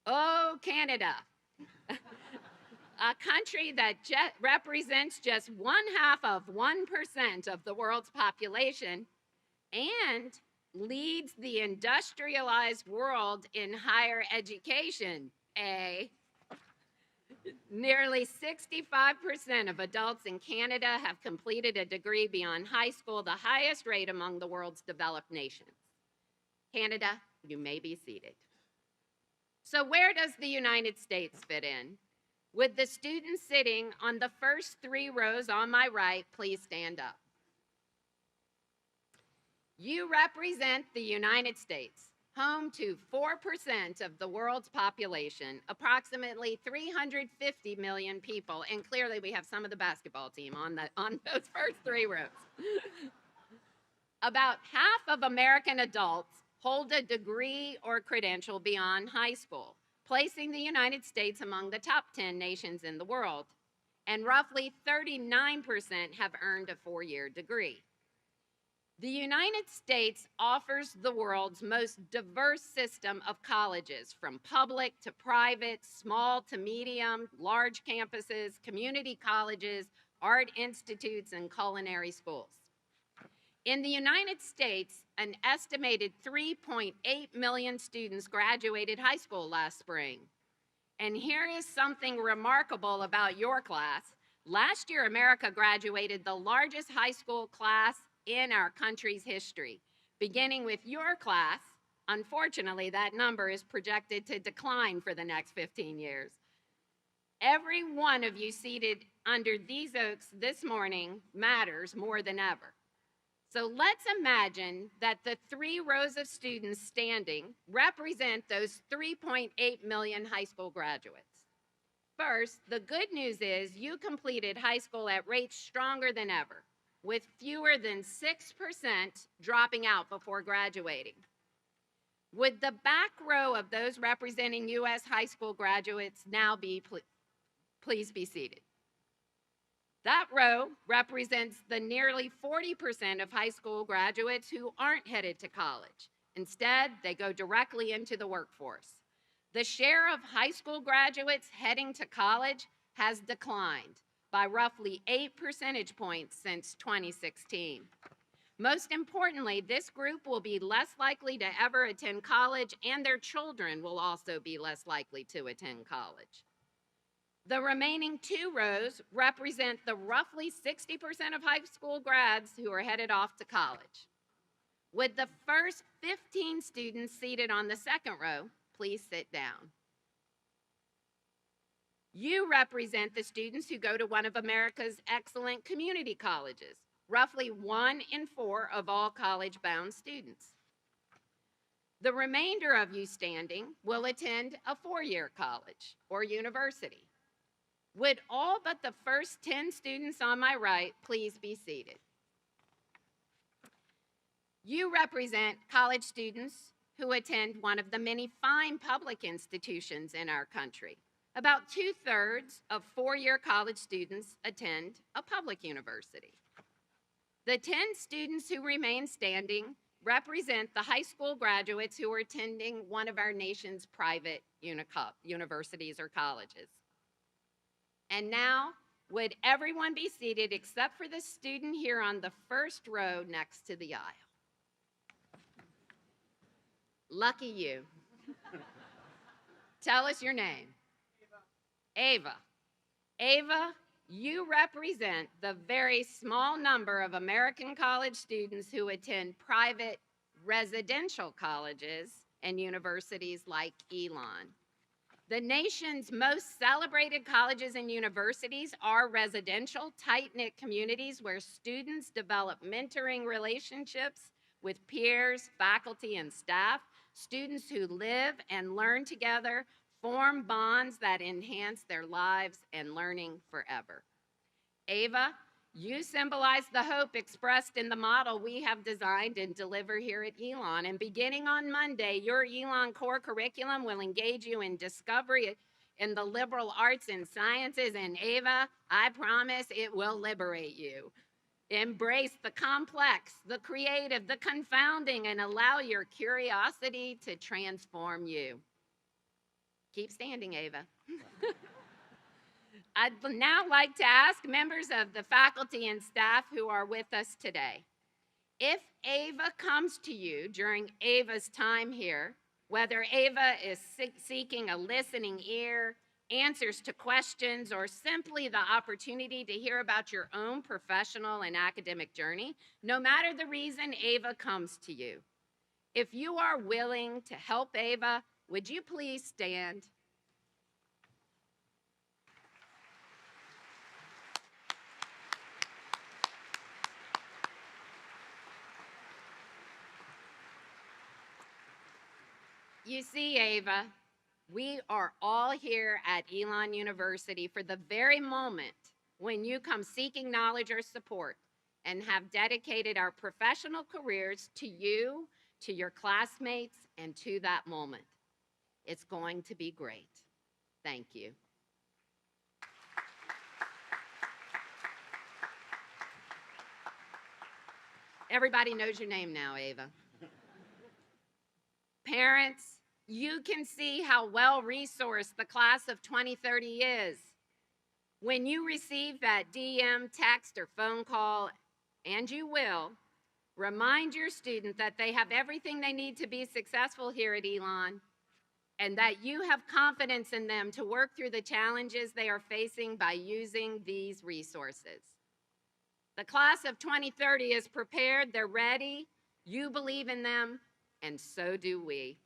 Oh, Canada. A country that represents just 0.5% of the world's population and leads the industrialized world in higher education, Nearly 65% of adults in Canada have completed a degree beyond high school, the highest rate among the world's developed nations. Canada, you may be seated. So where does the United States fit in? Would the students sitting on the first 3 rows on my right please stand up? You represent the United States, home to 4% of the world's population, approximately 350 million people, and clearly we have some of the basketball team on those first 3 rows. About half of American adults hold a degree or credential beyond high school, placing the United States among the top 10 nations in the world, and roughly 39% have earned a 4-year degree. The United States offers the world's most diverse system of colleges, from public to private, small to medium, large campuses, community colleges, art institutes, and culinary schools. In the United States, an estimated 3.8 million students graduated high school last spring. And here is something remarkable about your class. Last year, America graduated the largest high school class in our country's history. Beginning with your class, unfortunately, that number is projected to decline for the next 15 years. Every one of you seated under these oaks this morning matters more than ever. So let's imagine that the 3 rows of students standing represent those 3.8 million high school graduates. First, the good news is you completed high school at rates stronger than ever, with fewer than 6% dropping out before graduating. Would the back row of those representing U.S. high school graduates now be, please be seated. That row represents the nearly 40% of high school graduates who aren't headed to college. Instead, they go directly into the workforce. The share of high school graduates heading to college has declined by roughly 8 percentage points since 2016. Most importantly, this group will be less likely to ever attend college, and their children will also be less likely to attend college. The remaining 2 rows represent the roughly 60% of high school grads who are headed off to college. Would the first 15 students seated on the second row please sit down? You represent the students who go to one of America's excellent community colleges, roughly 1 in 4 of all college-bound students. The remainder of you standing will attend a 4-year college or university. Would all but the first 10 students on my right please be seated? You represent college students who attend one of the many fine public institutions in our country. About 2/3 of 4-year college students attend a public university. The 10 students who remain standing represent the high school graduates who are attending one of our nation's private universities or colleges. And now, would everyone be seated except for the student here on the first row next to the aisle? Lucky you. Tell us your name. Ava. Ava, you represent the very small number of American college students who attend private residential colleges and universities like Elon. The nation's most celebrated colleges and universities are residential, tight-knit communities where students develop mentoring relationships with peers, faculty, and staff. Students who live and learn together form bonds that enhance their lives and learning forever. Ava, you symbolize the hope expressed in the model we have designed and deliver here at Elon. And beginning on Monday, your Elon core curriculum will engage you in discovery in the liberal arts and sciences. And Ava, I promise it will liberate you. Embrace the complex, the creative, the confounding, and allow your curiosity to transform you. Keep standing, Ava. I'd now like to ask members of the faculty and staff who are with us today, if Ava comes to you during Ava's time here, whether Ava is seeking a listening ear, answers to questions, or simply the opportunity to hear about your own professional and academic journey, no matter the reason Ava comes to you, if you are willing to help Ava, would you please stand? You see, Ava, we are all here at Elon University for the very moment when you come seeking knowledge or support and have dedicated our professional careers to you, to your classmates, and to that moment. It's going to be great. Thank you. Everybody knows your name now, Ava. Parents, you can see how well-resourced the class of 2030 is. When you receive that DM, text, or phone call, and you will, remind your student that they have everything they need to be successful here at Elon, and that you have confidence in them to work through the challenges they are facing by using these resources. The class of 2030 is prepared, they're ready, you believe in them, and so do we.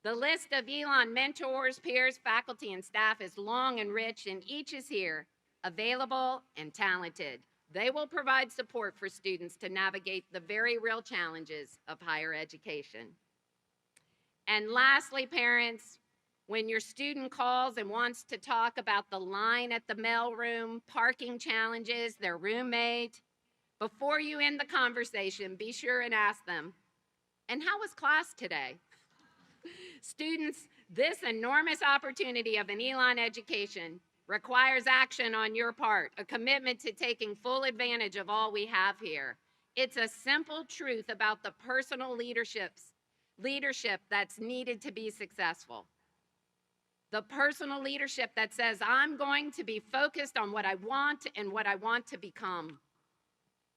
The list of Elon mentors, peers, faculty, and staff is long and rich, and each is here, available and talented. They will provide support for students to navigate the very real challenges of higher education. And lastly, parents, when your student calls and wants to talk about the line at the mailroom, parking challenges, their roommate, before you end the conversation, be sure and ask them, and how was class today? Students, this enormous opportunity of an Elon education requires action on your part, a commitment to taking full advantage of all we have here. It's a simple truth about the personal leadership that's needed to be successful. The personal leadership that says, I'm going to be focused on what I want and what I want to become.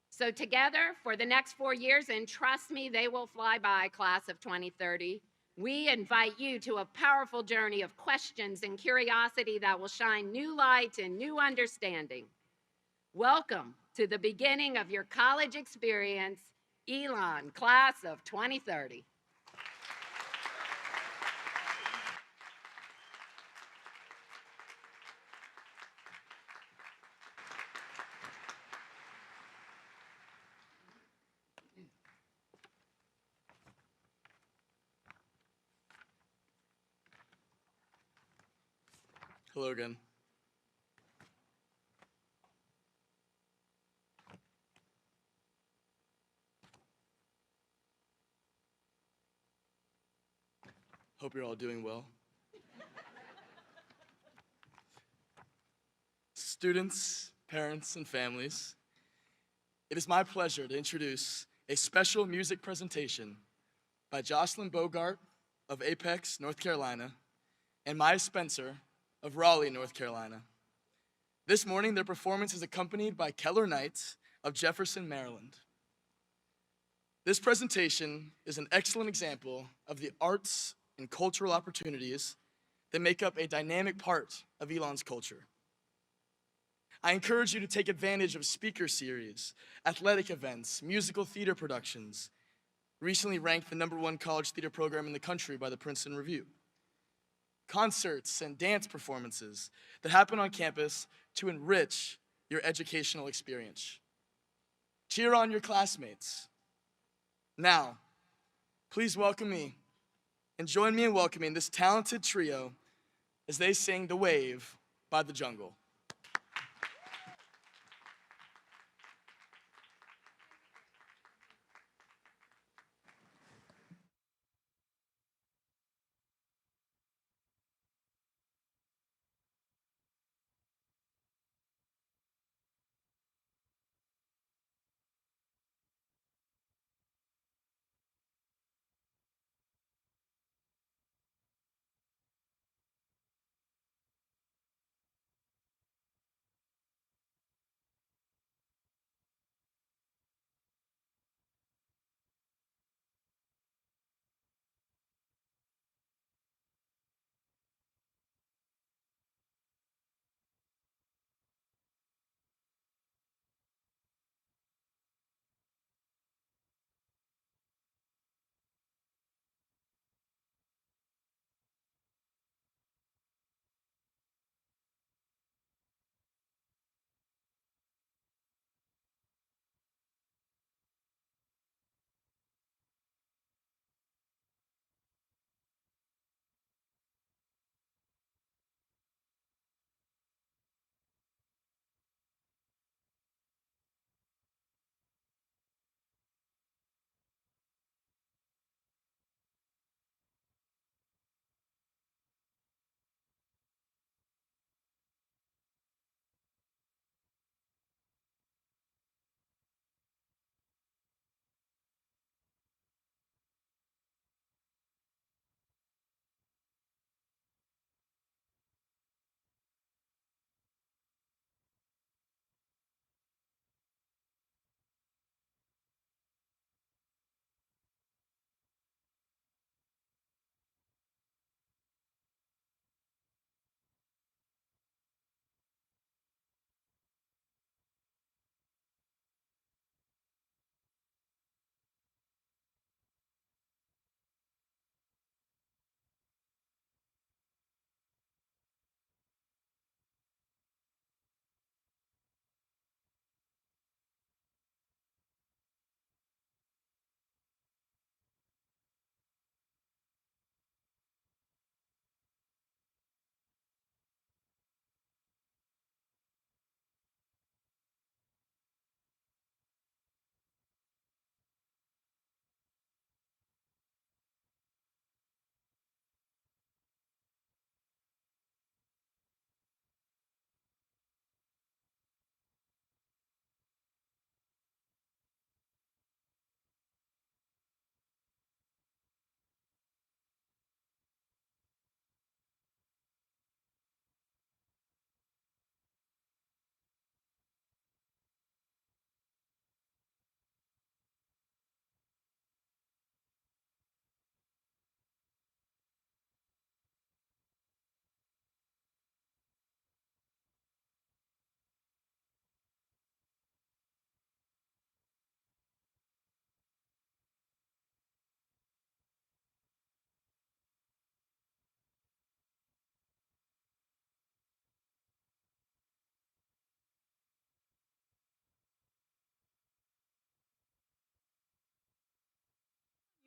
So together, for the next 4 years, and trust me, they will fly by, class of 2030, we invite you to a powerful journey of questions and curiosity that will shine new light and new understanding. Welcome to the beginning of your college experience, Elon, class of 2030. Hello again. Hope you're all doing well. Students, parents, and families, it is my pleasure to introduce a special music presentation by Jocelyn Bogart of Apex, North Carolina, and Maya Spencer of Raleigh, North Carolina. This morning, their performance is accompanied by Keller Knight of Jefferson, Maryland. This presentation is an excellent example of the arts and cultural opportunities that make up a dynamic part of Elon's culture. I encourage you to take advantage of speaker series, athletic events, musical theater productions, recently ranked the #1 college theater program in the country by the Princeton Review, concerts and dance performances that happen on campus to enrich your educational experience. Cheer on your classmates. Now, please welcome me and join me in welcoming this talented trio as they sing "The Wave" by The Jungle.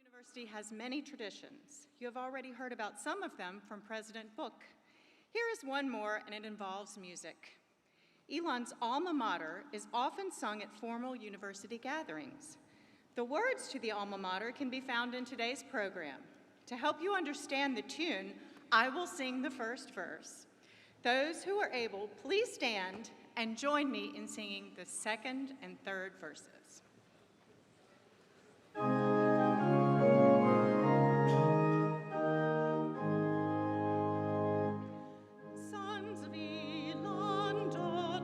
University has many traditions. You have already heard about some of them from President Book. Here is one more, and it involves music. Elon's alma mater is often sung at formal university gatherings. The words to the alma mater can be found in today's program. To help you understand the tune, I will sing the first verse. Those who are able, please stand and join me in singing the second and third verses. Sons of Elon, daughters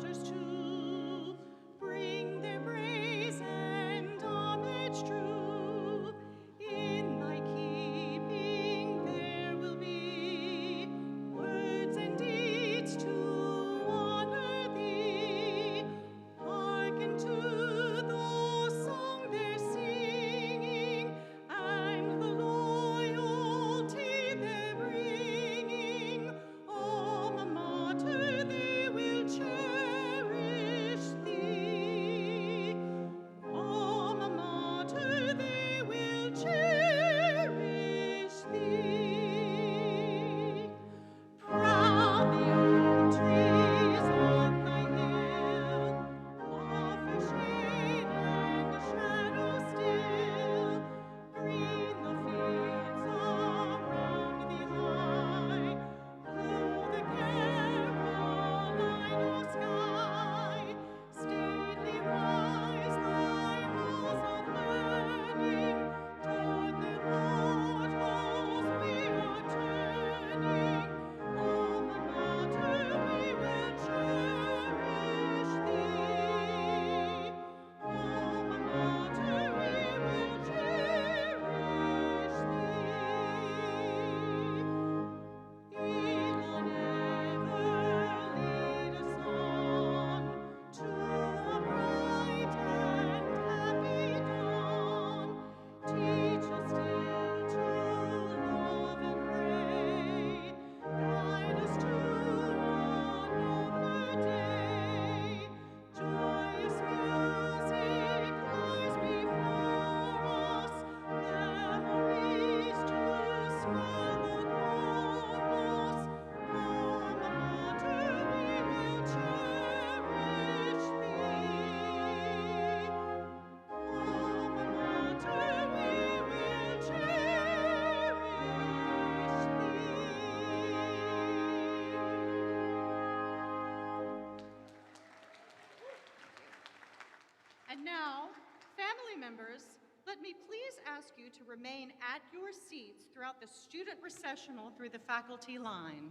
members, let me please ask you to remain at your seats throughout the student recessional through the faculty line.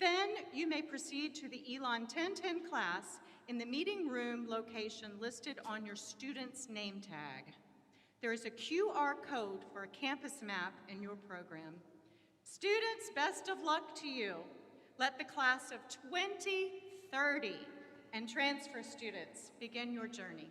Then you may proceed to the Elon 1010 class in the meeting room location listed on your student's name tag. There is a QR code for a campus map in your program. Students, best of luck to you. Let the class of 2030 and transfer students begin your journey.